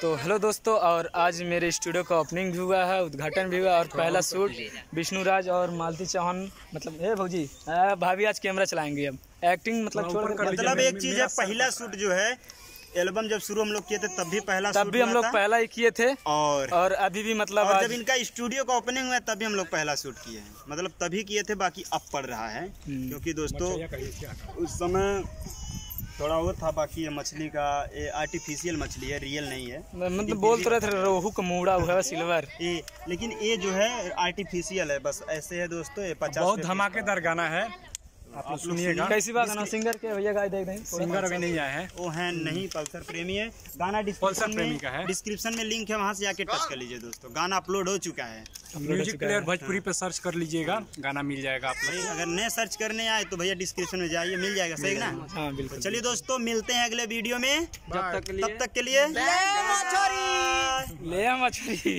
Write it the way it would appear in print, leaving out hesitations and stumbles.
तो हेलो दोस्तों, और आज मेरे स्टूडियो का ओपनिंग भी हुआ है, उद्घाटन भी हुआ और पहला शूट विष्णुराज और मालती चौहान मतलब भौजी भाभी आज कैमरा चलाएंगे। अब एक्टिंग मतलब एक चीज है, पहला शूट जो है एल्बम जब शुरू हम लोग किए थे तब भी हम लोग पहला ही किए थे और अभी भी मतलब और जब इनका स्टूडियो का ओपनिंग हुआ तभी हम लोग पहला शूट किए हैं, मतलब तभी किए थे, बाकी अब पड़ रहा है क्योंकि दोस्तों उस समय थोड़ा और था। बाकी ये मछली का ये आर्टिफिशियल मछली है, रियल नहीं है, मतलब बोल तो रहे थे रोहू का मूड़ा हुआ है सिल्वर, लेकिन ये जो है आर्टिफिशियल है, बस ऐसे है दोस्तों। ये 50 बहुत धमाकेदार गाना है, आप लोग सुनिएगा। कैसी बात है ना, सिंगर के भैया गाय देख रहे हैं, सिंगर अभी नहीं आए हैं, वो है नहीं पल्सर प्रेमी है। गाना डिस्क्रिप्शन में लिंक है, वहाँ से जाके टच कर लीजिए दोस्तों। गाना अपलोड हो चुका है, म्यूजिक प्लेयर भोजपुरी पे सर्च कर लीजिएगा, गाना मिल जाएगा आप लोग। अगर नए सर्च करने आए तो भैया डिस्क्रिप्शन में जाइए, मिल जाएगा, सही ना? हाँ बिल्कुल। चलिए दोस्तों, मिलते हैं अगले वीडियो में, तब तक के लिए ले मछली।